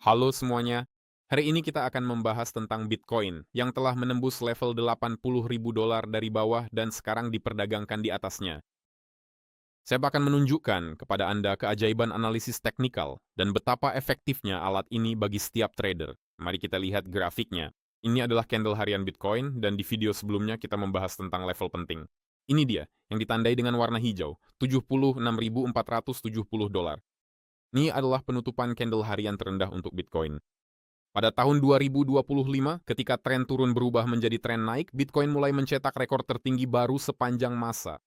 Halo semuanya, hari ini kita akan membahas tentang Bitcoin yang telah menembus level 80.000 dolar dari bawah dan sekarang diperdagangkan di atasnya. Saya akan menunjukkan kepada Anda keajaiban analisis teknikal dan betapa efektifnya alat ini bagi setiap trader. Mari kita lihat grafiknya. Ini adalah candle harian Bitcoin dan di video sebelumnya kita membahas tentang level penting. Ini dia yang ditandai dengan warna hijau, 76.470 dolar. Ini adalah penutupan candle harian terendah untuk Bitcoin. Pada tahun 2025, ketika tren turun berubah menjadi tren naik, Bitcoin mulai mencetak rekor tertinggi baru sepanjang masa.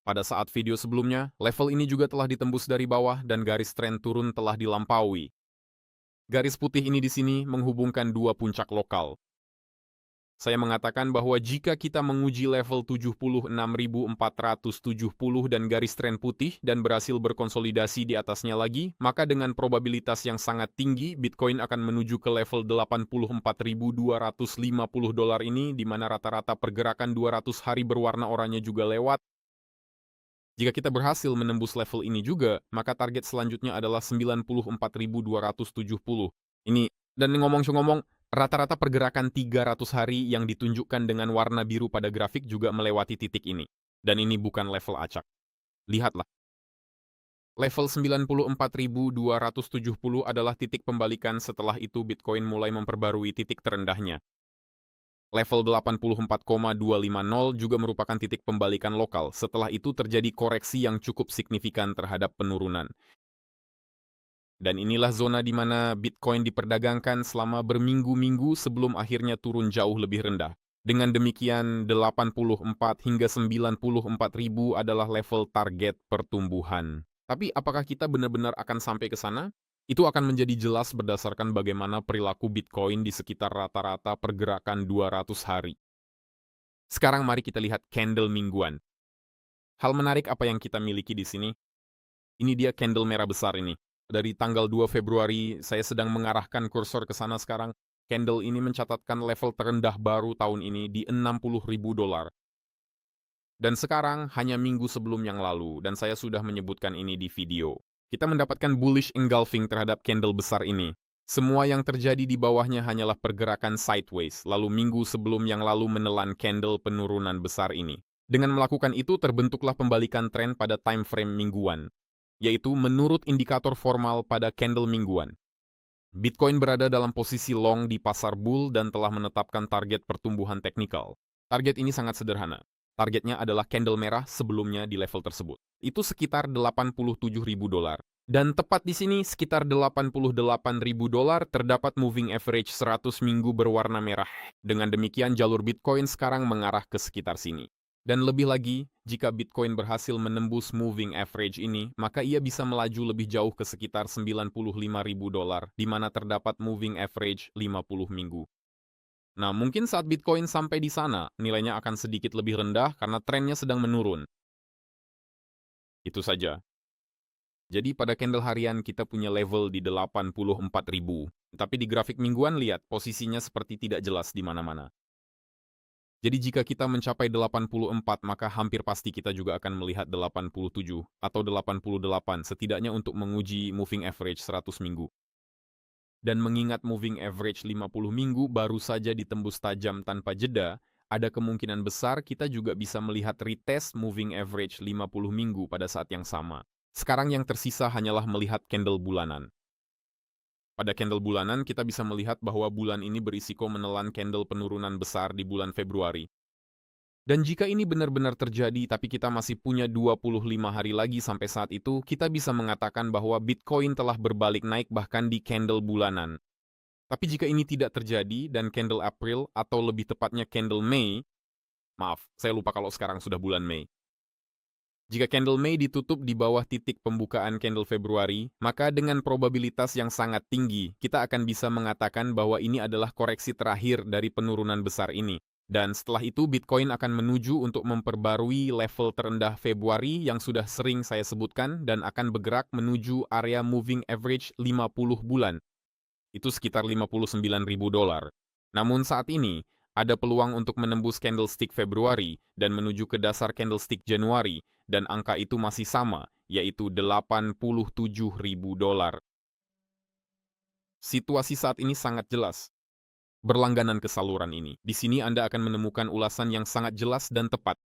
Pada saat video sebelumnya, level ini juga telah ditembus dari bawah dan garis tren turun telah dilampaui. Garis putih ini di sini menghubungkan dua puncak lokal. Saya mengatakan bahwa jika kita menguji level 76.470 dan garis tren putih dan berhasil berkonsolidasi di atasnya lagi, maka dengan probabilitas yang sangat tinggi, Bitcoin akan menuju ke level 84.250 dolar ini, di mana rata-rata pergerakan 200 hari berwarna oranye juga lewat. Jika kita berhasil menembus level ini juga, maka target selanjutnya adalah 94.270. Ini, dan ngomong-ngomong, rata-rata pergerakan 300 hari yang ditunjukkan dengan warna biru pada grafik juga melewati titik ini. Dan ini bukan level acak. Lihatlah, level 94.270 adalah titik pembalikan. Setelah itu Bitcoin mulai memperbarui titik terendahnya. Level 84,250 juga merupakan titik pembalikan lokal. Setelah itu terjadi koreksi yang cukup signifikan terhadap penurunan. Dan inilah zona di mana Bitcoin diperdagangkan selama berminggu-minggu sebelum akhirnya turun jauh lebih rendah. Dengan demikian, 84 hingga 94 ribu adalah level target pertumbuhan. Tapi apakah kita benar-benar akan sampai ke sana? Itu akan menjadi jelas berdasarkan bagaimana perilaku Bitcoin di sekitar rata-rata pergerakan 200 hari. Sekarang mari kita lihat candle mingguan. Hal menarik apa yang kita miliki di sini? Ini dia candle merah besar ini. Dari tanggal 2 Februari, saya sedang mengarahkan kursor ke sana sekarang. Candle ini mencatatkan level terendah baru tahun ini di 60.000 dolar. Dan sekarang hanya minggu sebelum yang lalu, dan saya sudah menyebutkan ini di video. Kita mendapatkan bullish engulfing terhadap candle besar ini. Semua yang terjadi di bawahnya hanyalah pergerakan sideways, lalu minggu sebelum yang lalu menelan candle penurunan besar ini. Dengan melakukan itu, terbentuklah pembalikan tren pada time frame mingguan, yaitu menurut indikator formal pada candle mingguan. Bitcoin berada dalam posisi long di pasar bull dan telah menetapkan target pertumbuhan teknikal. Target ini sangat sederhana. Targetnya adalah candle merah sebelumnya di level tersebut. Itu sekitar 87.000 dolar. Dan tepat di sini sekitar 88.000 dolar terdapat moving average 100 minggu berwarna merah. Dengan demikian jalur Bitcoin sekarang mengarah ke sekitar sini. Dan lebih lagi, jika Bitcoin berhasil menembus moving average ini, maka ia bisa melaju lebih jauh ke sekitar 95.000 dolar, di mana terdapat moving average 50 minggu. Nah, mungkin saat Bitcoin sampai di sana, nilainya akan sedikit lebih rendah karena trennya sedang menurun. Itu saja. Jadi pada candle harian kita punya level di 84.000. Tapi di grafik mingguan lihat, posisinya seperti tidak jelas di mana-mana. Jadi jika kita mencapai 84, maka hampir pasti kita juga akan melihat 87 atau 88 setidaknya untuk menguji moving average 100 minggu. Dan mengingat moving average 50 minggu baru saja ditembus tajam tanpa jeda, ada kemungkinan besar kita juga bisa melihat retest moving average 50 minggu pada saat yang sama. Sekarang yang tersisa hanyalah melihat candle bulanan. Pada candle bulanan, kita bisa melihat bahwa bulan ini berisiko menelan candle penurunan besar di bulan Februari. Dan jika ini benar-benar terjadi tapi kita masih punya 25 hari lagi sampai saat itu, kita bisa mengatakan bahwa Bitcoin telah berbalik naik bahkan di candle bulanan. Tapi jika ini tidak terjadi dan candle April atau lebih tepatnya candle Mei, maaf, saya lupa kalau sekarang sudah bulan Mei. Jika candle Mei ditutup di bawah titik pembukaan candle Februari, maka dengan probabilitas yang sangat tinggi, kita akan bisa mengatakan bahwa ini adalah koreksi terakhir dari penurunan besar ini. Dan setelah itu Bitcoin akan menuju untuk memperbarui level terendah Februari yang sudah sering saya sebutkan dan akan bergerak menuju area moving average 50 bulan. Itu sekitar 59.000 dolar. Namun saat ini, ada peluang untuk menembus candlestick Februari dan menuju ke dasar candlestick Januari dan angka itu masih sama, yaitu 87.000 dolar. Situasi saat ini sangat jelas. Berlangganan ke saluran ini. Di sini Anda akan menemukan ulasan yang sangat jelas dan tepat.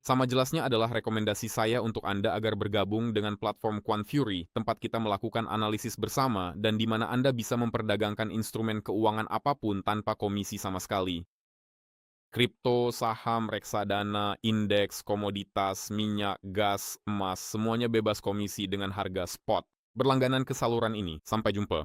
Sama jelasnya adalah rekomendasi saya untuk Anda agar bergabung dengan platform Quantfury, tempat kita melakukan analisis bersama dan di mana Anda bisa memperdagangkan instrumen keuangan apapun tanpa komisi sama sekali. Kripto, saham, reksadana, indeks, komoditas, minyak, gas, emas, semuanya bebas komisi dengan harga spot. Berlangganan ke saluran ini. Sampai jumpa.